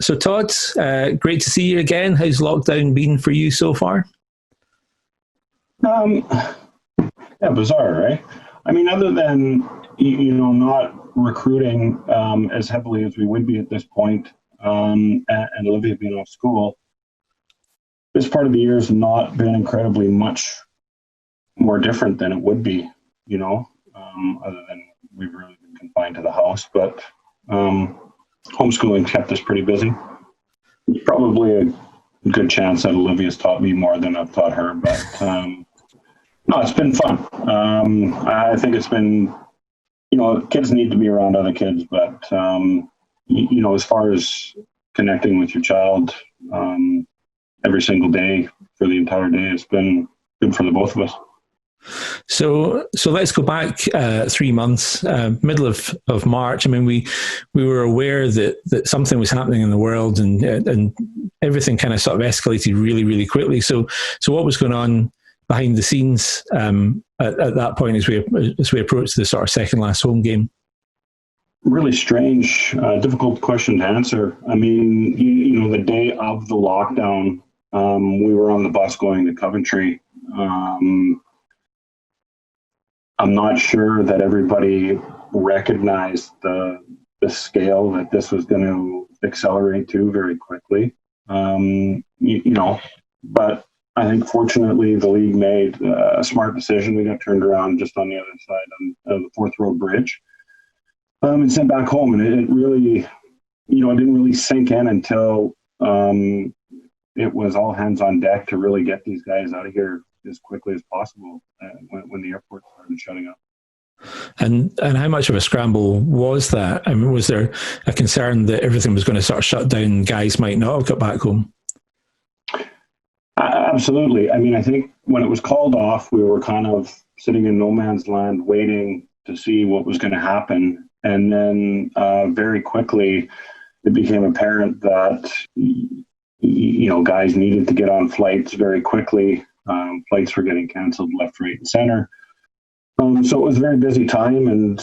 So Todd, great to see you again. How's lockdown been for you so far? Um, yeah, bizarre, right? I mean, other than not recruiting as heavily as we would be at this point, and Olivia being off school, this part of the year has not been incredibly much more different than it would be, other than we've really been confined to the house. But homeschooling kept us pretty busy. There's probably a good chance that Olivia's taught me more than I've taught her, but no, it's been fun. I think it's been, kids need to be around other kids, but as far as connecting with your child every single day for the entire day, it's been good for the both of us. So let's go back 3 months, middle of March. I mean, we were aware that something was happening in the world, and everything kind of sort of escalated really, really quickly. So what was going on behind the scenes at that point as we approached the sort of second last home game? Really strange, difficult question to answer. I mean, the day of the lockdown, we were on the bus going to Coventry. I'm not sure that everybody recognized the scale that this was going to accelerate to very quickly. But I think fortunately the league made a smart decision. We got turned around just on the other side of the Fourth Road Bridge and sent back home. And it really, it didn't really sink in until it was all hands on deck to really get these guys out of here as quickly as possible when the airport started shutting up. And how much of a scramble was that? I mean, was there a concern that everything was going to sort of shut down, guys might not have got back home? Absolutely. I mean, I think when it was called off, we were kind of sitting in no man's land waiting to see what was going to happen. And then very quickly, it became apparent that, guys needed to get on flights very quickly. Flights were getting canceled left, right, and center. So it was a very busy time, and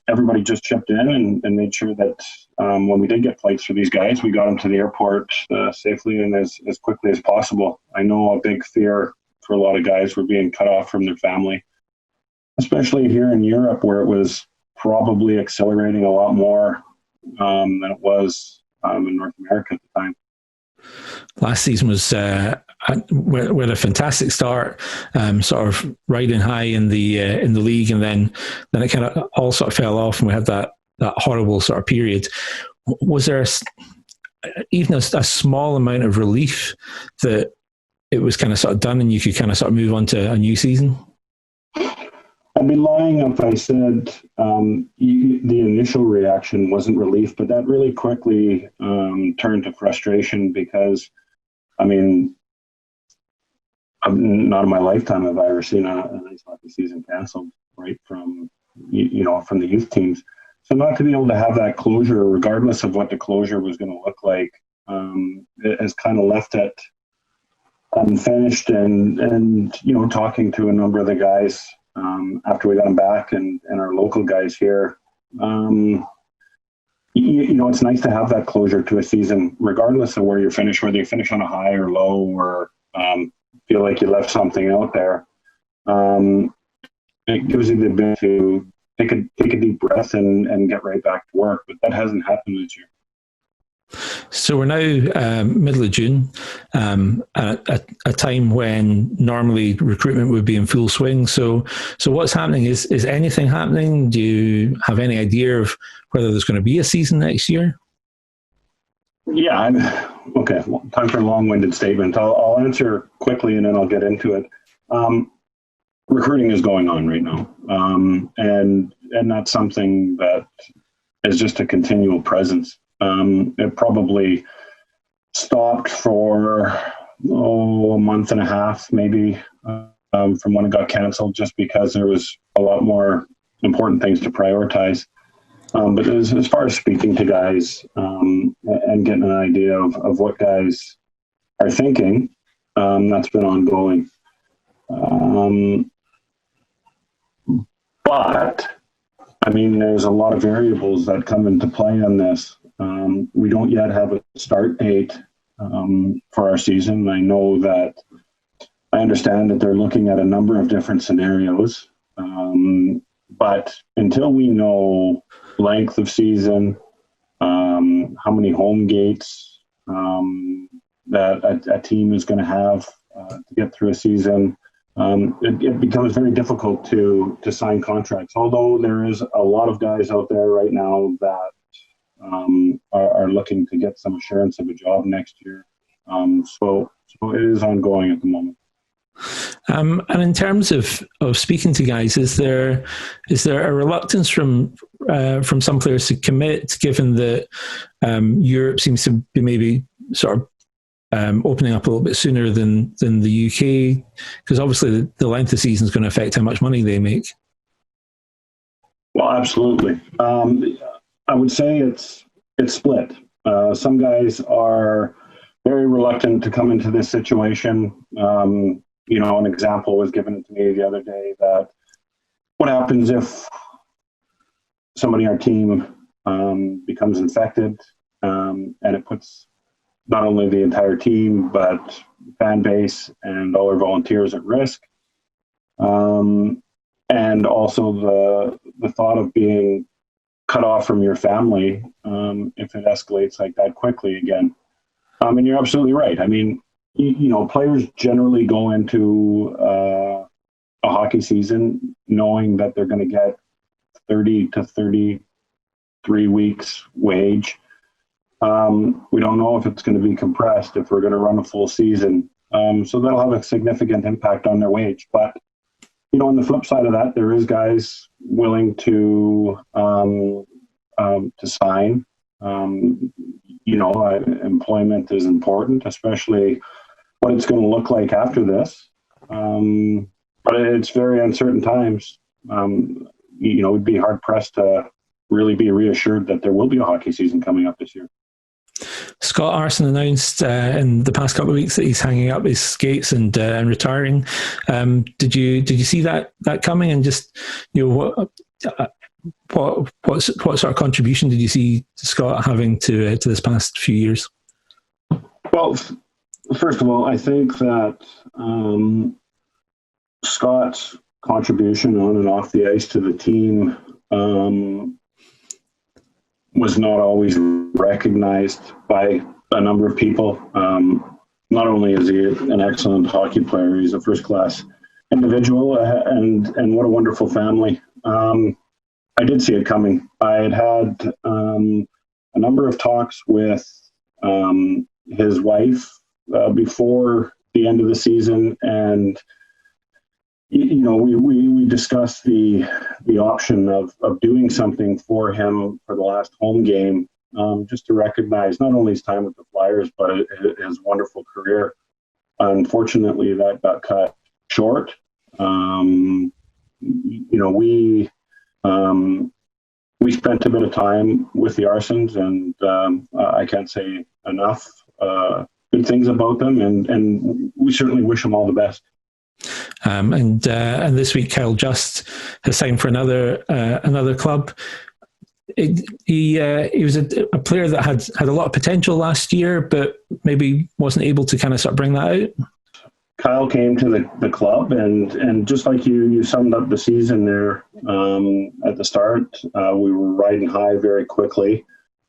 everybody just chipped in and made sure that when we did get flights for these guys, we got them to the airport safely and as quickly as possible. I know a big fear for a lot of guys were being cut off from their family, especially here in Europe, where it was probably accelerating a lot more than it was in North America at the time. Last season was with a fantastic start, sort of riding high in the league, and then it kind of all sort of fell off, and we had that horrible sort of period. Was there even a small amount of relief that it was kind of sort of done, and you could kind of sort of move on to a new season? I'd be lying if I said the initial reaction wasn't relief, but that really quickly turned to frustration because, I mean, not in my lifetime have I ever seen a nice hockey season canceled right from from the youth teams. So not to be able to have that closure, regardless of what the closure was going to look like, it has kind of left it unfinished. And talking to a number of the guys after we got them back and our local guys here, it's nice to have that closure to a season, regardless of where you finish, whether you finish on a high or low, or feel like you left something out there. It gives you the ability to take a deep breath and get right back to work, but that hasn't happened this year. So we're now middle of June, at a time when normally recruitment would be in full swing. So what's happening? Is anything happening? Do you have any idea of whether there's going to be a season next year? Yeah, okay. Well, time for a long-winded statement. I'll answer quickly and then I'll get into it. Recruiting is going on right now, and that's something that is just a continual presence. It probably stopped for a month and a half, maybe, from when it got canceled, just because there was a lot more important things to prioritize. But as far as speaking to guys and getting an idea of what guys are thinking, that's been ongoing. But, I mean, there's a lot of variables that come into play on this. We don't yet have a start date for our season. I understand that they're looking at a number of different scenarios, but until we know length of season, how many home gates that a team is going to have to get through a season, it becomes very difficult to sign contracts. Although there is a lot of guys out there right now that are looking to get some assurance of a job next year. So it is ongoing at the moment. And in terms of speaking to guys, is there a reluctance from some players to commit, given that Europe seems to be maybe sort of opening up a little bit sooner than the UK? Because obviously the length of season is going to affect how much money they make. Well, absolutely. I would say it's split. Some guys are very reluctant to come into this situation. An example was given to me the other day that what happens if somebody on our team becomes infected, and it puts not only the entire team, but fan base and all our volunteers at risk. And also the thought of being cut off from your family if it escalates like that quickly again. And you're absolutely right. I mean, players generally go into a hockey season knowing that they're going to get 30 to 33 weeks wage. We don't know if it's going to be compressed, if we're going to run a full season. So that'll have a significant impact on their wage. But, on the flip side of that, there is guys willing to sign. Employment is important, especially what it's going to look like after this. But it's very uncertain times. We'd be hard pressed to really be reassured that there will be a hockey season coming up this year. Scott Arson announced in the past couple of weeks that he's hanging up his skates and retiring. Did you see that coming? And just what sort of contribution did you see Scott having to this past few years? Well, first of all, I think that Scott's contribution on and off the ice to the team was not always recognized by a number of people. Not only is he an excellent hockey player, he's a first-class individual, and what a wonderful family. I did see it coming. I had a number of talks with his wife before the end of the season, and we discussed the option of doing something for him for the last home game, just to recognize not only his time with the Flyers, but his wonderful career. Unfortunately, that got cut short. We spent a bit of time with the Arsons, and I can't say enough good things about them, and we certainly wish them all the best. And this week, Kyle Just has signed for another club. He was a player that had a lot of potential last year, but maybe wasn't able to kind of sort of bring that out. Kyle came to the club, and just like you summed up the season there at the start, we were riding high very quickly.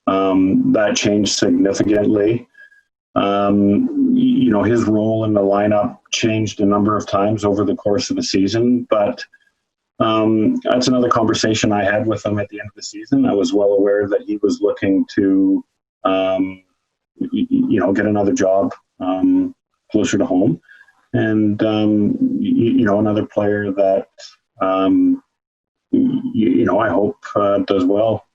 That changed significantly. His role in the lineup changed a number of times over the course of the season, but that's another conversation I had with him at the end of the season. I was well aware that he was looking to, get another job closer to home, and another player that I hope does well